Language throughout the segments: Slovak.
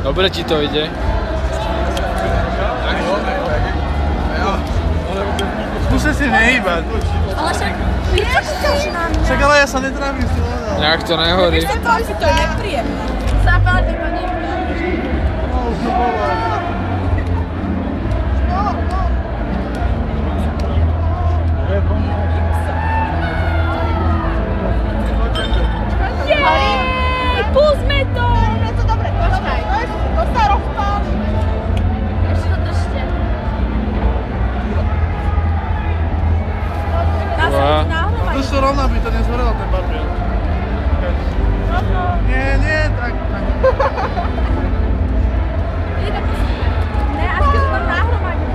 Dobre ti to ide. Skúste si nehýbať. Ale však vieš, Však ale ja sa netrávim. Nejak to nehorí. to je nepríjemné. Zápalne ma nepríjemné. No, už to bolo. Púsme to! Je to dobre, počkaj. To sa rozpáli. Ešte to držte. Dá sa to nahromadiť. Drž to rovno, aby to nezhorelo ten papier. Nie, tak. Ne, až keď sa to nahromadí.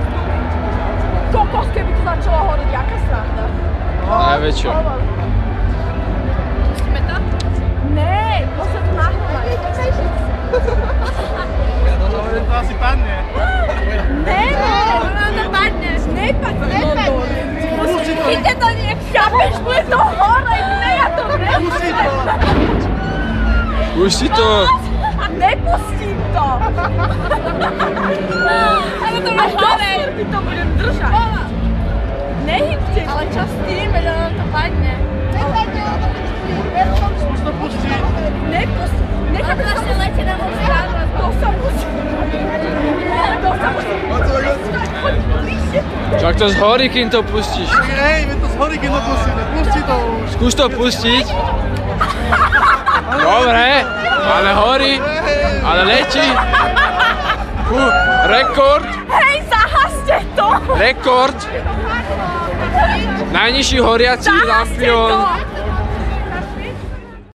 Kokos, keby to začalo horiť, jaká sranda. Najväčšia. Pustíme to? Ne, to sa to nahromadí. Ale to asi padne. Ne, ono to padne. Nepadne. Pusti to. Chyťte to nejak, chápeš, bude to hore. Ne, ja to Pusti to. Pusti to. Nepustím to. Ale to bude hore. Ty to budem držať. Nehybte. Ale čo s tým, veď ono to padne. Nepadne, ono to bude. Skús to pustiť. Nepustím. Nechám to ešte letieť na môj stranu. To sa musí. To sa musí. Však to zhorí, kým to pustíš. Hej, veď to zhorí, keď to pustíme. Pusti to už. Skús to pustiť. Dobre, ale horí, ale letí. Rekord. Hej, zahaste to. Rekord. Najnižší horiaci lampión